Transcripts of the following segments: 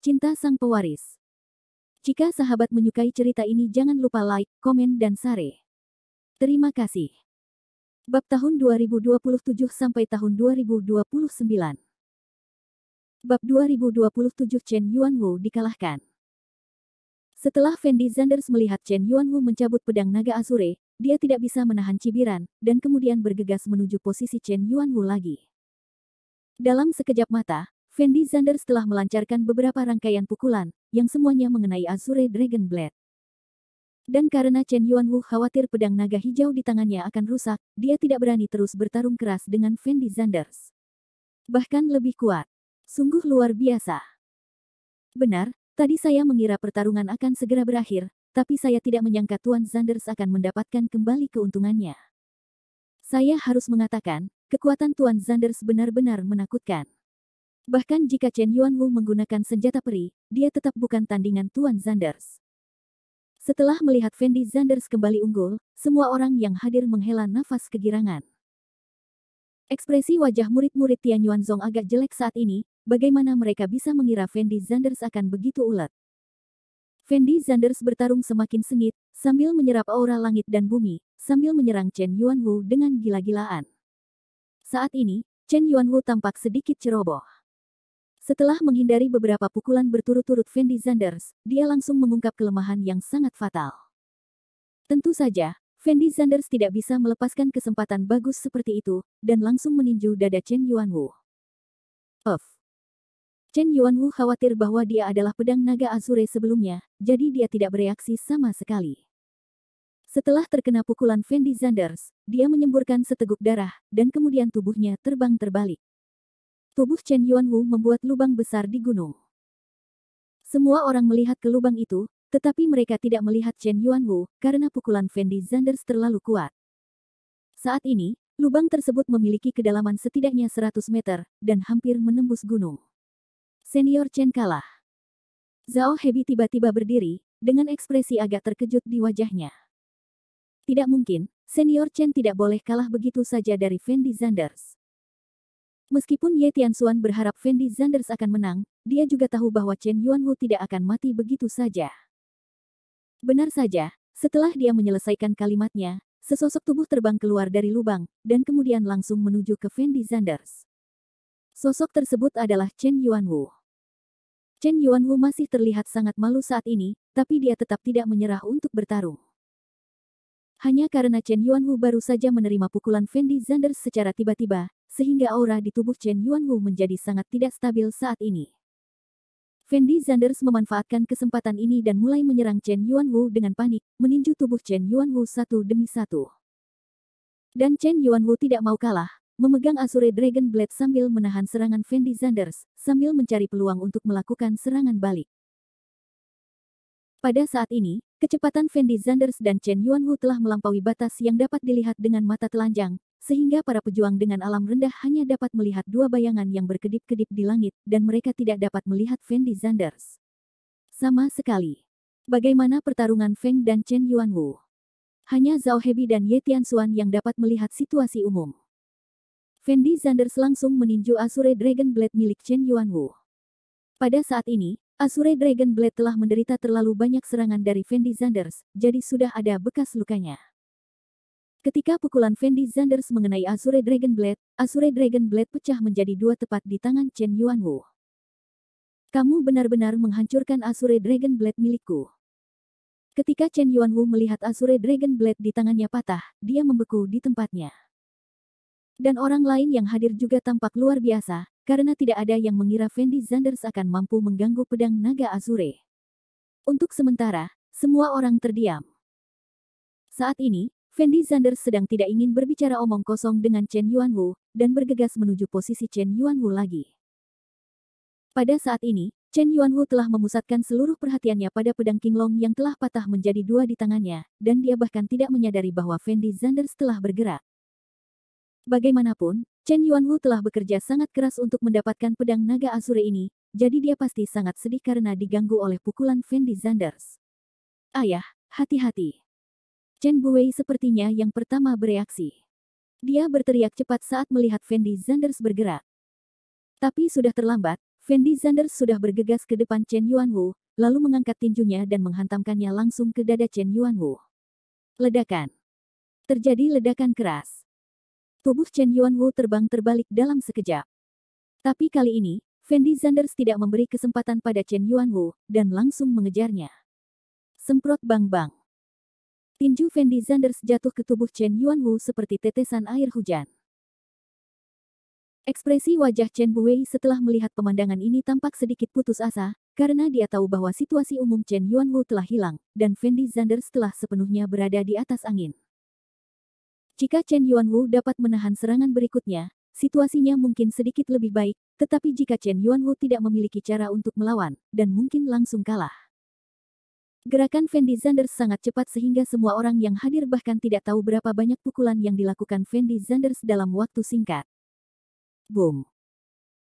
Cinta Sang Pewaris. Jika sahabat menyukai cerita ini jangan lupa like, komen dan share. Terima kasih. Bab tahun 2027 sampai tahun 2029. Bab 2027 Chen Yuanwu dikalahkan. Setelah Fendi Zanders melihat Chen Yuanwu mencabut pedang naga Azure, dia tidak bisa menahan cibiran, dan kemudian bergegas menuju posisi Chen Yuanwu lagi. Dalam sekejap mata, Fendi Zanders telah melancarkan beberapa rangkaian pukulan, yang semuanya mengenai Azure Dragon Blade. Dan karena Chen Yuanwu khawatir pedang naga hijau di tangannya akan rusak, dia tidak berani terus bertarung keras dengan Fendi Zanders. Bahkan lebih kuat. Sungguh luar biasa. Benar, tadi saya mengira pertarungan akan segera berakhir, tapi saya tidak menyangka Tuan Zanders akan mendapatkan kembali keuntungannya. Saya harus mengatakan, kekuatan Tuan Zanders benar-benar menakutkan. Bahkan jika Chen Yuanwu menggunakan senjata peri, dia tetap bukan tandingan Tuan Zanders. Setelah melihat Fendi Zanders kembali unggul, semua orang yang hadir menghela nafas kegirangan. Ekspresi wajah murid-murid Tian Yuanzong agak jelek saat ini, bagaimana mereka bisa mengira Fendi Zanders akan begitu ulet. Fendi Zanders bertarung semakin sengit, sambil menyerap aura langit dan bumi, sambil menyerang Chen Yuanwu dengan gila-gilaan. Saat ini, Chen Yuanwu tampak sedikit ceroboh. Setelah menghindari beberapa pukulan berturut-turut Fendi Zanders, dia langsung mengungkap kelemahan yang sangat fatal. Tentu saja, Fendi Zanders tidak bisa melepaskan kesempatan bagus seperti itu, dan langsung meninju dada Chen Yuanwu. Chen Yuanwu khawatir bahwa dia adalah pedang naga Azure sebelumnya, jadi dia tidak bereaksi sama sekali. Setelah terkena pukulan Fendi Zanders, dia menyemburkan seteguk darah, dan kemudian tubuhnya terbang terbalik. Tubuh Chen Yuanwu membuat lubang besar di gunung. Semua orang melihat ke lubang itu, tetapi mereka tidak melihat Chen Yuanwu, karena pukulan Fendi Zanders terlalu kuat. Saat ini, lubang tersebut memiliki kedalaman setidaknya 100 meter, dan hampir menembus gunung. Senior Chen kalah. Zhao Hebi tiba-tiba berdiri, dengan ekspresi agak terkejut di wajahnya. Tidak mungkin, Senior Chen tidak boleh kalah begitu saja dari Fendi Zanders. Meskipun Ye Tianxuan berharap Fendi Zanders akan menang, dia juga tahu bahwa Chen Yuanwu tidak akan mati begitu saja. Benar saja, setelah dia menyelesaikan kalimatnya, sesosok tubuh terbang keluar dari lubang, dan kemudian langsung menuju ke Fendi Zanders. Sosok tersebut adalah Chen Yuanwu. Chen Yuanwu masih terlihat sangat malu saat ini, tapi dia tetap tidak menyerah untuk bertarung. Hanya karena Chen Yuanwu baru saja menerima pukulan Fendi Zanders secara tiba-tiba, sehingga aura di tubuh Chen Yuanwu menjadi sangat tidak stabil saat ini. Fendi Zanders memanfaatkan kesempatan ini dan mulai menyerang Chen Yuanwu dengan panik, meninju tubuh Chen Yuanwu satu demi satu. Dan Chen Yuanwu tidak mau kalah, memegang Azure Dragon Blade sambil menahan serangan Fendi Zanders, sambil mencari peluang untuk melakukan serangan balik. Pada saat ini, kecepatan Fendi Zanders dan Chen Yuanwu telah melampaui batas yang dapat dilihat dengan mata telanjang, sehingga para pejuang dengan alam rendah hanya dapat melihat dua bayangan yang berkedip-kedip di langit, dan mereka tidak dapat melihat Fendi Zanders sama sekali. Bagaimana pertarungan Feng dan Chen Yuanwu? Hanya Zhao Hebi dan Ye Tianxuan yang dapat melihat situasi umum. Fendi Zanders langsung meninju Azure Dragon Blade milik Chen Yuanwu. Pada saat ini, Azure Dragon Blade telah menderita terlalu banyak serangan dari Fendi Zanders, jadi sudah ada bekas lukanya. Ketika pukulan Fendi Zanders mengenai Azure Dragon Blade pecah menjadi dua tepat di tangan Chen Yuanwu. Kamu benar-benar menghancurkan Azure Dragon Blade milikku. Ketika Chen Yuanwu melihat Azure Dragon Blade di tangannya patah, dia membeku di tempatnya. Dan orang lain yang hadir juga tampak luar biasa, karena tidak ada yang mengira Fendi Zanders akan mampu mengganggu pedang naga Azure. Untuk sementara, semua orang terdiam. Saat ini, Fendi Zanders sedang tidak ingin berbicara omong kosong dengan Chen Yuanwu, dan bergegas menuju posisi Chen Yuanwu lagi. Pada saat ini, Chen Yuanwu telah memusatkan seluruh perhatiannya pada pedang Qinglong yang telah patah menjadi dua di tangannya, dan dia bahkan tidak menyadari bahwa Fendi Zanders telah bergerak. Bagaimanapun, Chen Yuanwu telah bekerja sangat keras untuk mendapatkan pedang naga Azure ini, jadi dia pasti sangat sedih karena diganggu oleh pukulan Fendi Zanders. Ayah, hati-hati. Chen Buwei sepertinya yang pertama bereaksi. Dia berteriak cepat saat melihat Fendi Zanders bergerak. Tapi sudah terlambat, Fendi Zanders sudah bergegas ke depan Chen Yuanwu, lalu mengangkat tinjunya dan menghantamkannya langsung ke dada Chen Yuanwu. Ledakan. Terjadi ledakan keras. Tubuh Chen Yuanwu terbang terbalik dalam sekejap. Tapi kali ini, Fendi Zanders tidak memberi kesempatan pada Chen Yuanwu, dan langsung mengejarnya. Semprot bang-bang. Tinju Fendi Zanders jatuh ke tubuh Chen Yuanwu seperti tetesan air hujan. Ekspresi wajah Chen Buwei setelah melihat pemandangan ini tampak sedikit putus asa, karena dia tahu bahwa situasi umum Chen Yuanwu telah hilang, dan Fendi Zanders telah sepenuhnya berada di atas angin. Jika Chen Yuanwu dapat menahan serangan berikutnya, situasinya mungkin sedikit lebih baik, tetapi jika Chen Yuanwu tidak memiliki cara untuk melawan, dan mungkin langsung kalah. Gerakan Fendi Zanders sangat cepat sehingga semua orang yang hadir bahkan tidak tahu berapa banyak pukulan yang dilakukan Fendi Zanders dalam waktu singkat. Boom.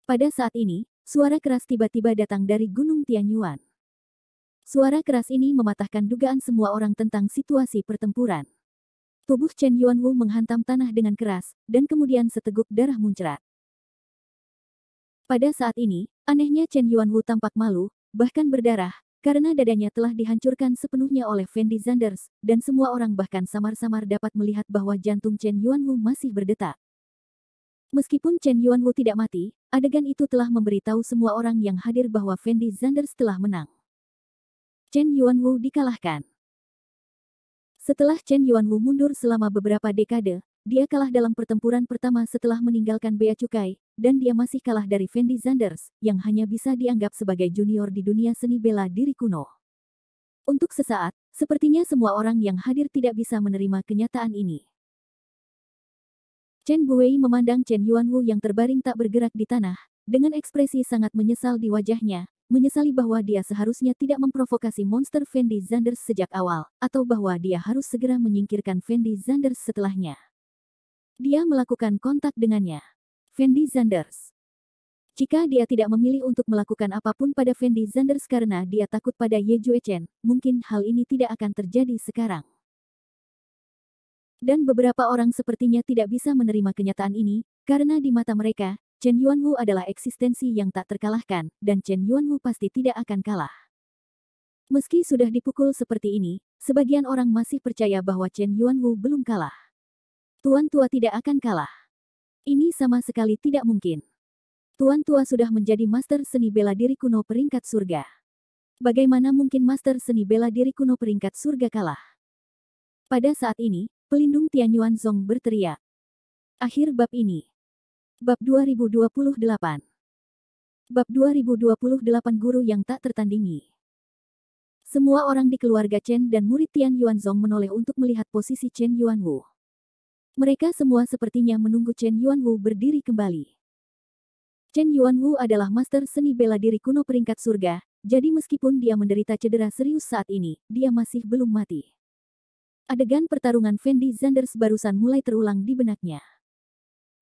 Pada saat ini, suara keras tiba-tiba datang dari Gunung Tianyuan. Suara keras ini mematahkan dugaan semua orang tentang situasi pertempuran. Tubuh Chen Yuanwu menghantam tanah dengan keras, dan kemudian seteguk darah muncrat. Pada saat ini, anehnya Chen Yuanwu tampak malu, bahkan berdarah, karena dadanya telah dihancurkan sepenuhnya oleh Fendi Zanders, dan semua orang bahkan samar-samar dapat melihat bahwa jantung Chen Yuanwu masih berdetak. Meskipun Chen Yuanwu tidak mati, adegan itu telah memberitahu semua orang yang hadir bahwa Fendi Zanders telah menang. Chen Yuanwu dikalahkan. Setelah Chen Yuanwu mundur selama beberapa dekade, dia kalah dalam pertempuran pertama setelah meninggalkan Bea Cukai, dan dia masih kalah dari Fendi Zanders, yang hanya bisa dianggap sebagai junior di dunia seni bela diri kuno. Untuk sesaat, sepertinya semua orang yang hadir tidak bisa menerima kenyataan ini. Chen Buwei memandang Chen Yuanwu yang terbaring tak bergerak di tanah, dengan ekspresi sangat menyesal di wajahnya, menyesali bahwa dia seharusnya tidak memprovokasi monster Fendi Zanders sejak awal, atau bahwa dia harus segera menyingkirkan Fendi Zanders setelahnya. Dia melakukan kontak dengannya. Fendi Zanders. Jika dia tidak memilih untuk melakukan apapun pada Fendi Zanders karena dia takut pada Ye Juechen, mungkin hal ini tidak akan terjadi sekarang. Dan beberapa orang sepertinya tidak bisa menerima kenyataan ini, karena di mata mereka, Chen Yuanwu adalah eksistensi yang tak terkalahkan, dan Chen Yuanwu pasti tidak akan kalah. Meski sudah dipukul seperti ini, sebagian orang masih percaya bahwa Chen Yuanwu belum kalah. Tuan Tua tidak akan kalah. Ini sama sekali tidak mungkin. Tuan Tua sudah menjadi master seni bela diri kuno peringkat surga. Bagaimana mungkin master seni bela diri kuno peringkat surga kalah? Pada saat ini, pelindung Tianyuan Zong berteriak. Akhir bab ini. Bab 2028. Bab 2028 Guru yang tak tertandingi. Semua orang di keluarga Chen dan murid Tian Yuanzong menoleh untuk melihat posisi Chen Yuanwu. Mereka semua sepertinya menunggu Chen Yuanwu berdiri kembali. Chen Yuanwu adalah master seni bela diri kuno peringkat surga, jadi meskipun dia menderita cedera serius saat ini, dia masih belum mati. Adegan pertarungan Fendi Zanders barusan mulai terulang di benaknya.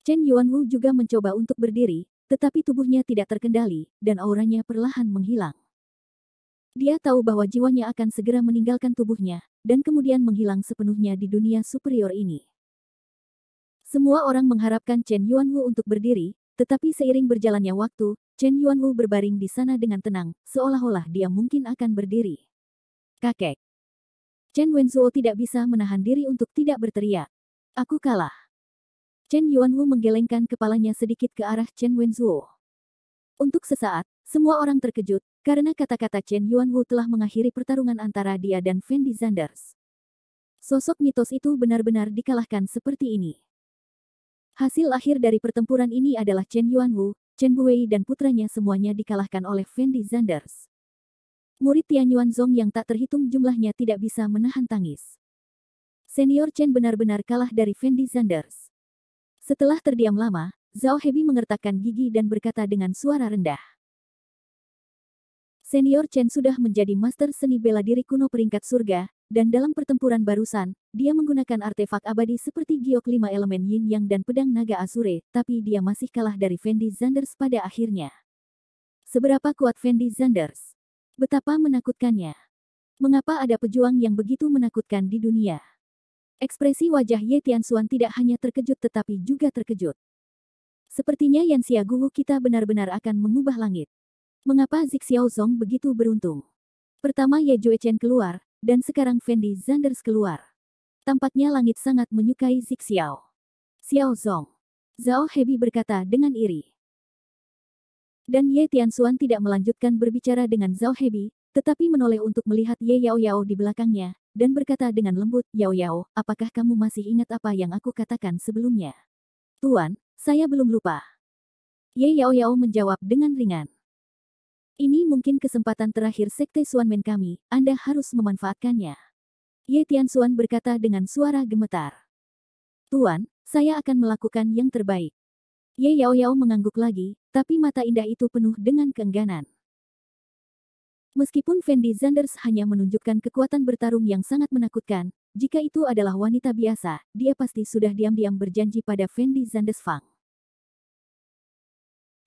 Chen Yuanwu juga mencoba untuk berdiri, tetapi tubuhnya tidak terkendali, dan auranya perlahan menghilang. Dia tahu bahwa jiwanya akan segera meninggalkan tubuhnya, dan kemudian menghilang sepenuhnya di dunia superior ini. Semua orang mengharapkan Chen Yuanwu untuk berdiri, tetapi seiring berjalannya waktu, Chen Yuanwu berbaring di sana dengan tenang, seolah-olah dia mungkin akan berdiri. Kakek. Chen Wenzuo tidak bisa menahan diri untuk tidak berteriak. Aku kalah. Chen Yuanwu menggelengkan kepalanya sedikit ke arah Chen Wenzuo. Untuk sesaat, semua orang terkejut, karena kata-kata Chen Yuanwu telah mengakhiri pertarungan antara dia dan Fendi Zanders. Sosok mitos itu benar-benar dikalahkan seperti ini. Hasil akhir dari pertempuran ini adalah Chen Yuanwu, Chen Buwei dan putranya semuanya dikalahkan oleh Fendi Zanders. Murid Tianyuan Zong yang tak terhitung jumlahnya tidak bisa menahan tangis. Senior Chen benar-benar kalah dari Fendi Zanders. Setelah terdiam lama, Zhao Hebi mengertakkan gigi dan berkata dengan suara rendah. Senior Chen sudah menjadi master seni bela diri kuno peringkat surga, dan dalam pertempuran barusan, dia menggunakan artefak abadi seperti giok 5 elemen yin yang dan pedang naga Azure, tapi dia masih kalah dari Fendi Zanders pada akhirnya. Seberapa kuat Fendi Zanders? Betapa menakutkannya. Mengapa ada pejuang yang begitu menakutkan di dunia? Ekspresi wajah Ye Tianxuan tidak hanya terkejut tetapi juga terkejut. Sepertinya Yan Xia Guwu kita benar-benar akan mengubah langit. Mengapa Xiaozong begitu beruntung? Pertama Ye Juechen keluar, dan sekarang Fendi Zanders keluar. Tampaknya langit sangat menyukai Xiao. Xiaozong. Zhao Hebi berkata dengan iri. Dan Ye Tianxuan tidak melanjutkan berbicara dengan Zhao Hebi, tetapi menoleh untuk melihat Ye Yao Yao di belakangnya, dan berkata dengan lembut, Yao Yao, apakah kamu masih ingat apa yang aku katakan sebelumnya? Tuan, saya belum lupa. Ye Yao Yao menjawab dengan ringan. Ini mungkin kesempatan terakhir Sekte Xuanmen kami, Anda harus memanfaatkannya. Ye Tianxuan berkata dengan suara gemetar. Tuan, saya akan melakukan yang terbaik. Ye Yao Yao mengangguk lagi, tapi mata indah itu penuh dengan keengganan. Meskipun Fendi Zanders hanya menunjukkan kekuatan bertarung yang sangat menakutkan, jika itu adalah wanita biasa, dia pasti sudah diam-diam berjanji pada Fendi Zanders Fang.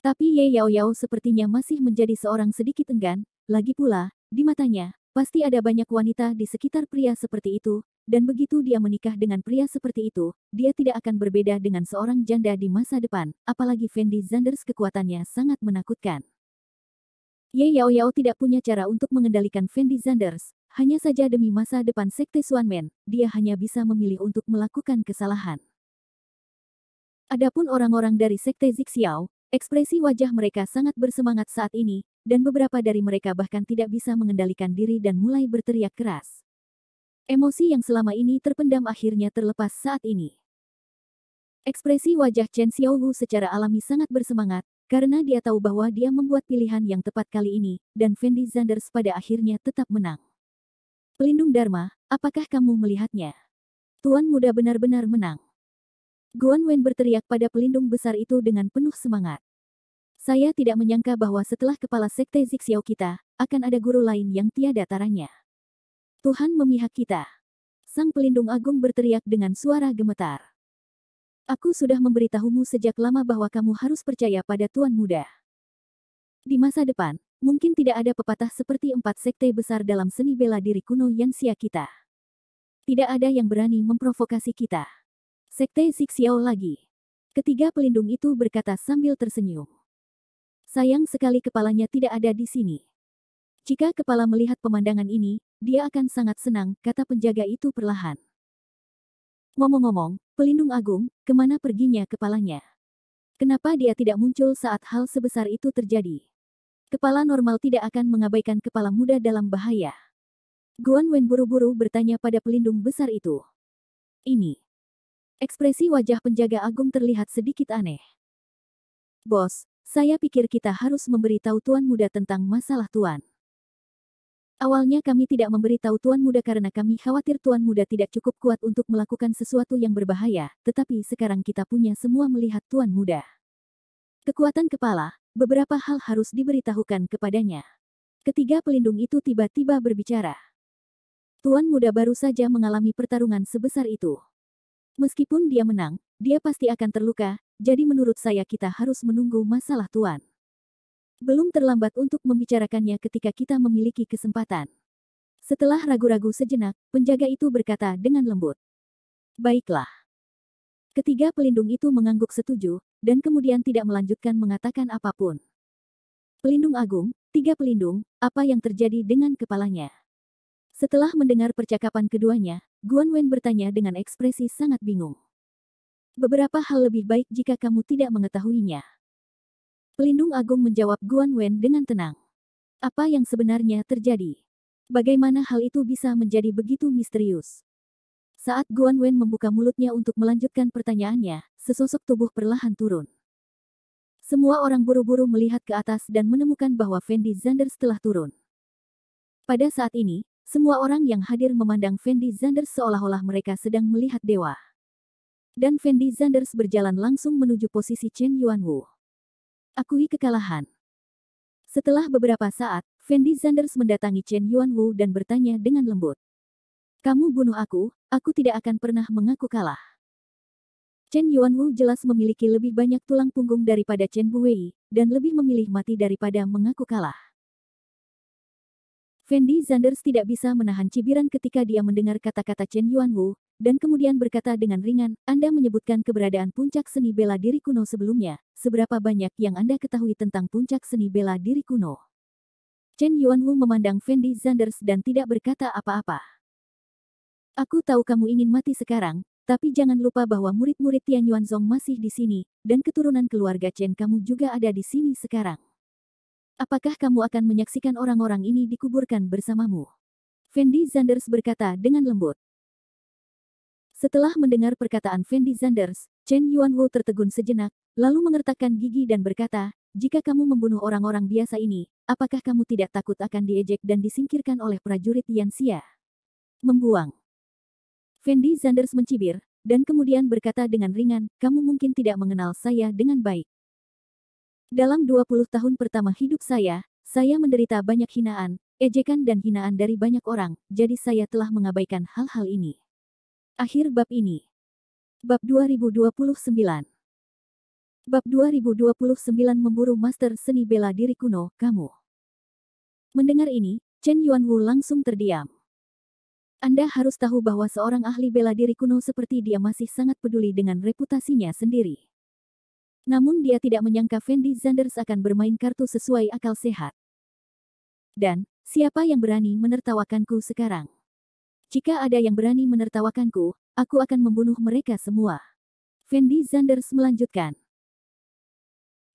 Tapi Ye Yao Yao sepertinya masih menjadi seorang sedikit enggan, lagi pula, di matanya, pasti ada banyak wanita di sekitar pria seperti itu, dan begitu dia menikah dengan pria seperti itu, dia tidak akan berbeda dengan seorang janda di masa depan, apalagi Fendi Zanders kekuatannya sangat menakutkan. Ye Yao Yao tidak punya cara untuk mengendalikan Fendi Zanders, hanya saja demi masa depan Sekte Xuanmen, dia hanya bisa memilih untuk melakukan kesalahan. Adapun orang-orang dari Sekte Xiao, ekspresi wajah mereka sangat bersemangat saat ini, dan beberapa dari mereka bahkan tidak bisa mengendalikan diri dan mulai berteriak keras. Emosi yang selama ini terpendam akhirnya terlepas saat ini. Ekspresi wajah Chen Xiaowu secara alami sangat bersemangat, karena dia tahu bahwa dia membuat pilihan yang tepat kali ini, dan Fendi Zanders pada akhirnya tetap menang. Pelindung Dharma, apakah kamu melihatnya? Tuan muda benar-benar menang. Guan Wen berteriak pada pelindung besar itu dengan penuh semangat. Saya tidak menyangka bahwa setelah kepala Sekte Xiao kita, akan ada guru lain yang tiada taranya. Tuhan memihak kita. Sang pelindung agung berteriak dengan suara gemetar. Aku sudah memberitahumu sejak lama bahwa kamu harus percaya pada Tuan Muda. Di masa depan, mungkin tidak ada pepatah seperti 4 sekte besar dalam seni bela diri kuno Yanxia kita. Tidak ada yang berani memprovokasi kita. Sekte Xiao lagi. Ketiga pelindung itu berkata sambil tersenyum. Sayang sekali kepalanya tidak ada di sini. Jika kepala melihat pemandangan ini, dia akan sangat senang, kata penjaga itu perlahan. Ngomong-ngomong, pelindung agung, kemana perginya kepalanya? Kenapa dia tidak muncul saat hal sebesar itu terjadi? Kepala normal tidak akan mengabaikan kepala muda dalam bahaya. Guan Wen buru-buru bertanya pada pelindung besar itu. Ini. Ekspresi wajah penjaga agung terlihat sedikit aneh. Bos, saya pikir kita harus memberitahu Tuan Muda tentang masalah Tuan. Awalnya kami tidak memberitahu Tuan Muda karena kami khawatir Tuan Muda tidak cukup kuat untuk melakukan sesuatu yang berbahaya, tetapi sekarang kita punya semua melihat Tuan Muda. Kekuatan kepala, beberapa hal harus diberitahukan kepadanya. Ketiga pelindung itu tiba-tiba berbicara. Tuan Muda baru saja mengalami pertarungan sebesar itu. Meskipun dia menang, dia pasti akan terluka, jadi menurut saya kita harus menunggu masalah Tuan. Belum terlambat untuk membicarakannya ketika kita memiliki kesempatan. Setelah ragu-ragu sejenak, penjaga itu berkata dengan lembut. Baiklah. Ketiga pelindung itu mengangguk setuju, dan kemudian tidak melanjutkan mengatakan apapun. Pelindung agung, 3 pelindung, apa yang terjadi dengan kepalanya? Setelah mendengar percakapan keduanya, Guan Wen bertanya dengan ekspresi sangat bingung. Beberapa hal lebih baik jika kamu tidak mengetahuinya. Pelindung agung menjawab Guan Wen dengan tenang. Apa yang sebenarnya terjadi? Bagaimana hal itu bisa menjadi begitu misterius? Saat Guan Wen membuka mulutnya untuk melanjutkan pertanyaannya, sesosok tubuh perlahan turun. Semua orang buru-buru melihat ke atas dan menemukan bahwa Fendi Zanders telah turun. Pada saat ini, semua orang yang hadir memandang Fendi Zanders seolah-olah mereka sedang melihat dewa. Dan Fendi Zanders berjalan langsung menuju posisi Chen Yuanwu. Akui kekalahan. Setelah beberapa saat, Fendi Zanders mendatangi Chen Yuanwu dan bertanya dengan lembut. Kamu bunuh aku tidak akan pernah mengaku kalah. Chen Yuanwu jelas memiliki lebih banyak tulang punggung daripada Chen Buwei, dan lebih memilih mati daripada mengaku kalah. Fendi Zanders tidak bisa menahan cibiran ketika dia mendengar kata-kata Chen Yuanwu, dan kemudian berkata dengan ringan, Anda menyebutkan keberadaan puncak seni bela diri kuno sebelumnya. Seberapa banyak yang Anda ketahui tentang puncak seni bela diri kuno? Chen Yuanwu memandang Fendi Zanders dan tidak berkata apa-apa. Aku tahu kamu ingin mati sekarang, tapi jangan lupa bahwa murid-murid Tian Yuanzong masih di sini, dan keturunan keluarga Chen kamu juga ada di sini sekarang. Apakah kamu akan menyaksikan orang-orang ini dikuburkan bersamamu? Fendi Zanders berkata dengan lembut. Setelah mendengar perkataan Fendi Zanders, Chen Yuanwu tertegun sejenak, lalu mengertakkan gigi dan berkata, jika kamu membunuh orang-orang biasa ini, apakah kamu tidak takut akan diejek dan disingkirkan oleh prajurit Yanxia? Membuang. Fendi Zanders mencibir, dan kemudian berkata dengan ringan, kamu mungkin tidak mengenal saya dengan baik. Dalam 20 tahun pertama hidup saya menderita banyak hinaan, ejekan dan hinaan dari banyak orang, jadi saya telah mengabaikan hal-hal ini. Akhir bab ini. Bab 2029. Bab 2029 memburu master seni bela diri kuno, kamu. Mendengar ini, Chen Yuanwu langsung terdiam. Anda harus tahu bahwa seorang ahli bela diri kuno seperti dia masih sangat peduli dengan reputasinya sendiri. Namun dia tidak menyangka Fendi Zanders akan bermain kartu sesuai akal sehat. Dan, siapa yang berani menertawakanku sekarang? Jika ada yang berani menertawakanku, aku akan membunuh mereka semua. Fendi Zanders melanjutkan.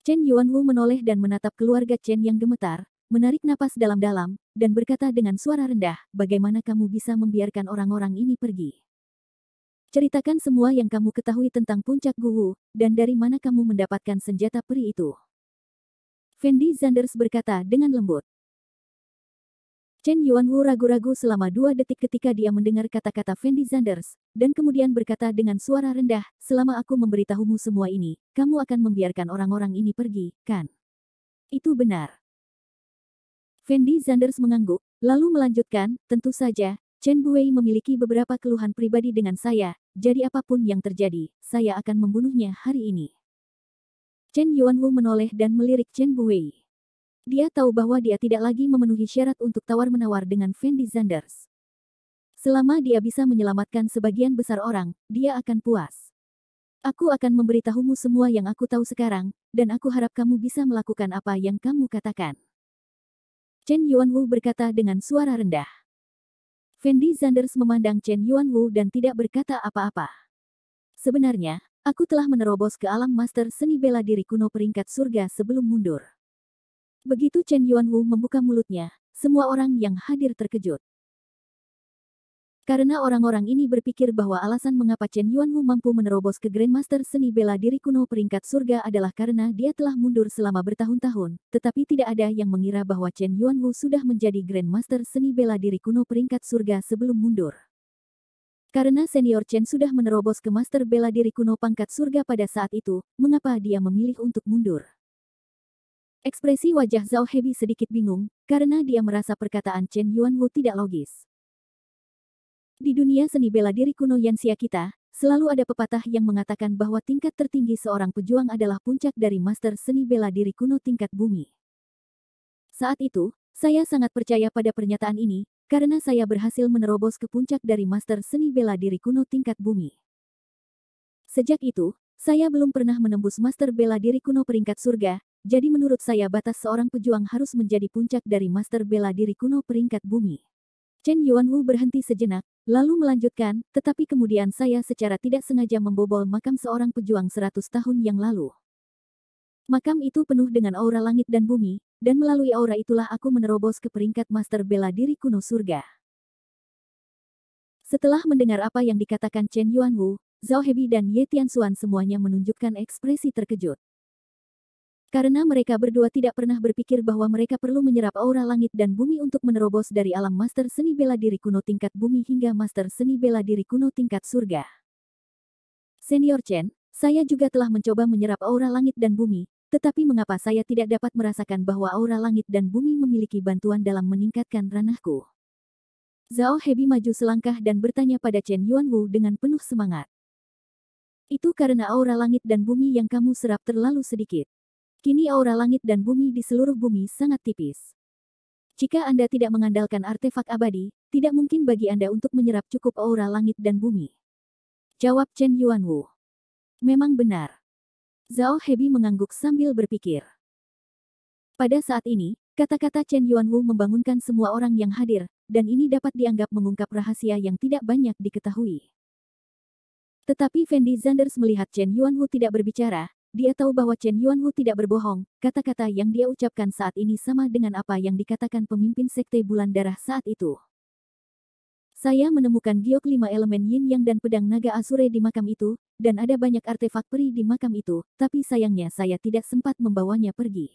Chen Yuanwu menoleh dan menatap keluarga Chen yang gemetar, menarik napas dalam-dalam, dan berkata dengan suara rendah, bagaimana kamu bisa membiarkan orang-orang ini pergi? Ceritakan semua yang kamu ketahui tentang puncak Guwu, dan dari mana kamu mendapatkan senjata peri itu. Fendi Zanders berkata dengan lembut. Chen Yuanwu ragu-ragu selama 2 detik ketika dia mendengar kata-kata Fendi Zanders, dan kemudian berkata dengan suara rendah, selama aku memberitahumu semua ini, kamu akan membiarkan orang-orang ini pergi, kan? Itu benar. Fendi Zanders mengangguk, lalu melanjutkan, tentu saja, Chen Buwei memiliki beberapa keluhan pribadi dengan saya, jadi apapun yang terjadi, saya akan membunuhnya hari ini. Chen Yuanwu menoleh dan melirik Chen Buwei. Dia tahu bahwa dia tidak lagi memenuhi syarat untuk tawar-menawar dengan Fendi Zanders. Selama dia bisa menyelamatkan sebagian besar orang, dia akan puas. Aku akan memberitahumu semua yang aku tahu sekarang, dan aku harap kamu bisa melakukan apa yang kamu katakan. Chen Yuanwu berkata dengan suara rendah. Fendi Zanders memandang Chen Yuanwu dan tidak berkata apa-apa. Sebenarnya, aku telah menerobos ke alam master seni bela diri kuno peringkat surga sebelum mundur. Begitu Chen Yuanwu membuka mulutnya, semua orang yang hadir terkejut. Karena orang-orang ini berpikir bahwa alasan mengapa Chen Yuanwu mampu menerobos ke Grandmaster seni bela diri kuno peringkat surga adalah karena dia telah mundur selama bertahun-tahun, tetapi tidak ada yang mengira bahwa Chen Yuanwu sudah menjadi Grandmaster seni bela diri kuno peringkat surga sebelum mundur. Karena senior Chen sudah menerobos ke Master bela diri kuno pangkat surga pada saat itu, mengapa dia memilih untuk mundur? Ekspresi wajah Zhao Hebi sedikit bingung, karena dia merasa perkataan Chen Yuanwu tidak logis. Di dunia seni bela diri kuno Yanxia kita, selalu ada pepatah yang mengatakan bahwa tingkat tertinggi seorang pejuang adalah puncak dari master seni bela diri kuno tingkat bumi. Saat itu, saya sangat percaya pada pernyataan ini, karena saya berhasil menerobos ke puncak dari master seni bela diri kuno tingkat bumi. Sejak itu, saya belum pernah menembus master bela diri kuno peringkat surga, jadi menurut saya batas seorang pejuang harus menjadi puncak dari master bela diri kuno peringkat bumi. Chen Yuanwu berhenti sejenak, lalu melanjutkan, tetapi kemudian saya secara tidak sengaja membobol makam seorang pejuang 100 tahun yang lalu. Makam itu penuh dengan aura langit dan bumi, dan melalui aura itulah aku menerobos ke peringkat master bela diri kuno surga. Setelah mendengar apa yang dikatakan Chen Yuanwu, Zhao Hebi dan Ye Tianxuan semuanya menunjukkan ekspresi terkejut. Karena mereka berdua tidak pernah berpikir bahwa mereka perlu menyerap aura langit dan bumi untuk menerobos dari alam master seni bela diri kuno tingkat bumi hingga master seni bela diri kuno tingkat surga. Senior Chen, saya juga telah mencoba menyerap aura langit dan bumi, tetapi mengapa saya tidak dapat merasakan bahwa aura langit dan bumi memiliki bantuan dalam meningkatkan ranahku? Zhao Hebi maju selangkah dan bertanya pada Chen Yuanwu dengan penuh semangat. Itu karena aura langit dan bumi yang kamu serap terlalu sedikit. Kini aura langit dan bumi di seluruh bumi sangat tipis. Jika Anda tidak mengandalkan artefak abadi, tidak mungkin bagi Anda untuk menyerap cukup aura langit dan bumi. Jawab Chen Yuanwu. Memang benar. Zhao Hebi mengangguk sambil berpikir. Pada saat ini, kata-kata Chen Yuanwu membangunkan semua orang yang hadir, dan ini dapat dianggap mengungkap rahasia yang tidak banyak diketahui. Tetapi Fendi Zanders melihat Chen Yuanwu tidak berbicara, dia tahu bahwa Chen Yuanwu tidak berbohong, kata-kata yang dia ucapkan saat ini sama dengan apa yang dikatakan pemimpin Sekte Bulan Darah saat itu. Saya menemukan giok 5 elemen yin yang dan pedang naga Azure di makam itu, dan ada banyak artefak peri di makam itu, tapi sayangnya saya tidak sempat membawanya pergi.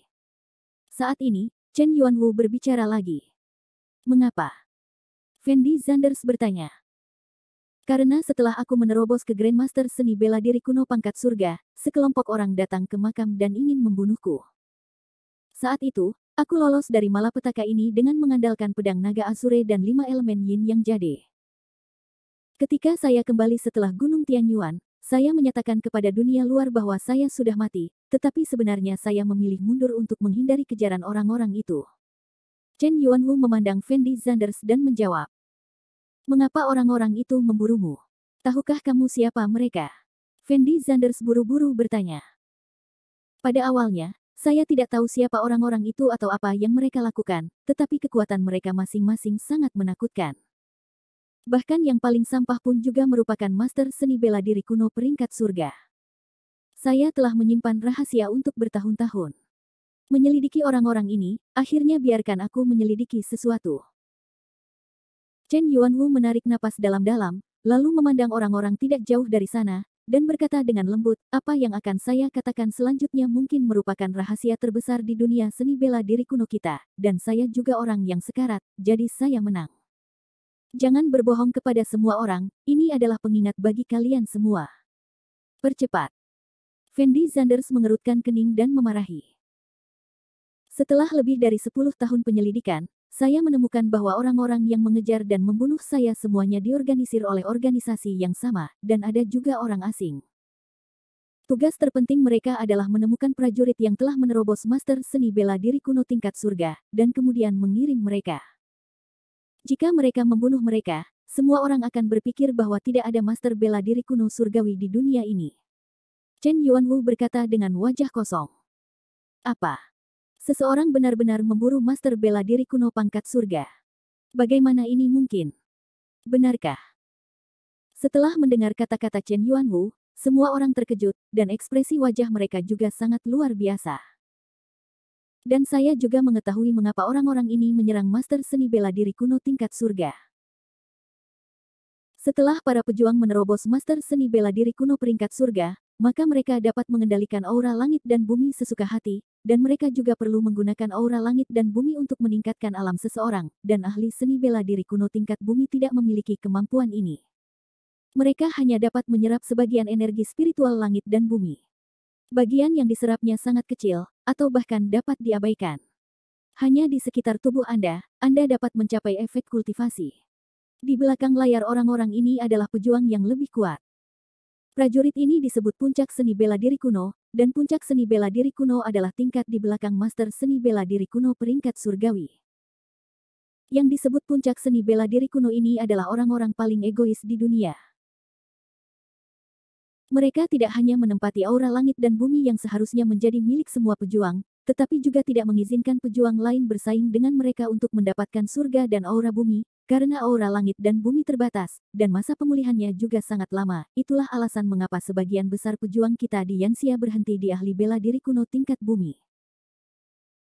Saat ini, Chen Yuanwu berbicara lagi. Mengapa? Fendi Zanders bertanya. Karena setelah aku menerobos ke Grandmaster Seni Bela Diri Kuno Pangkat Surga, sekelompok orang datang ke makam dan ingin membunuhku. Saat itu, aku lolos dari malapetaka ini dengan mengandalkan pedang naga Azure dan 5 elemen yin yang jade. Ketika saya kembali setelah Gunung Tianyuan, saya menyatakan kepada dunia luar bahwa saya sudah mati, tetapi sebenarnya saya memilih mundur untuk menghindari kejaran orang-orang itu. Chen Yuanwu memandang Fendi Zanders dan menjawab. Mengapa orang-orang itu memburumu? Tahukah kamu siapa mereka? Fendi Zanders buru-buru bertanya. Pada awalnya, saya tidak tahu siapa orang-orang itu atau apa yang mereka lakukan, tetapi kekuatan mereka masing-masing sangat menakutkan. Bahkan yang paling sampah pun juga merupakan Master Seni Bela Diri Kuno peringkat surga. Saya telah menyimpan rahasia untuk bertahun-tahun. Menyelidiki orang-orang ini, akhirnya biarkan aku menyelidiki sesuatu. Chen Yuanwu menarik napas dalam-dalam, lalu memandang orang-orang tidak jauh dari sana, dan berkata dengan lembut, apa yang akan saya katakan selanjutnya mungkin merupakan rahasia terbesar di dunia seni bela diri kuno kita, dan saya juga orang yang sekarat, jadi saya menang. Jangan berbohong kepada semua orang, ini adalah pengingat bagi kalian semua. Percepat. Fendi Zanders mengerutkan kening dan memarahi. Setelah lebih dari 10 tahun penyelidikan, saya menemukan bahwa orang-orang yang mengejar dan membunuh saya semuanya diorganisir oleh organisasi yang sama, dan ada juga orang asing. Tugas terpenting mereka adalah menemukan prajurit yang telah menerobos Master Seni Bela Diri Kuno tingkat surga, dan kemudian mengirim mereka. Jika mereka membunuh mereka, semua orang akan berpikir bahwa tidak ada Master Bela Diri Kuno surgawi di dunia ini. Chen Yuanwu berkata dengan wajah kosong. Apa? Seseorang benar-benar memburu Master Bela Diri Kuno Pangkat Surga. Bagaimana ini mungkin? Benarkah? Setelah mendengar kata-kata Chen Yuanwu, semua orang terkejut, dan ekspresi wajah mereka juga sangat luar biasa. Dan saya juga mengetahui mengapa orang-orang ini menyerang Master Seni Bela Diri Kuno tingkat surga. Setelah para pejuang menerobos Master Seni Bela Diri Kuno peringkat surga, maka mereka dapat mengendalikan aura langit dan bumi sesuka hati, dan mereka juga perlu menggunakan aura langit dan bumi untuk meningkatkan alam seseorang, dan ahli seni bela diri kuno tingkat bumi tidak memiliki kemampuan ini. Mereka hanya dapat menyerap sebagian energi spiritual langit dan bumi. Bagian yang diserapnya sangat kecil, atau bahkan dapat diabaikan. Hanya di sekitar tubuh Anda dapat mencapai efek kultivasi. Di belakang layar orang-orang ini adalah pejuang yang lebih kuat. Prajurit ini disebut puncak seni bela diri kuno, dan puncak seni bela diri kuno adalah tingkat di belakang Master Seni Bela Diri Kuno peringkat surgawi. Yang disebut puncak seni bela diri kuno ini adalah orang-orang paling egois di dunia. Mereka tidak hanya menempati aura langit dan bumi yang seharusnya menjadi milik semua pejuang, tetapi juga tidak mengizinkan pejuang lain bersaing dengan mereka untuk mendapatkan surga dan aura bumi, karena aura langit dan bumi terbatas, dan masa pemulihannya juga sangat lama. Itulah alasan mengapa sebagian besar pejuang kita di Yanxia berhenti di ahli bela diri kuno tingkat bumi.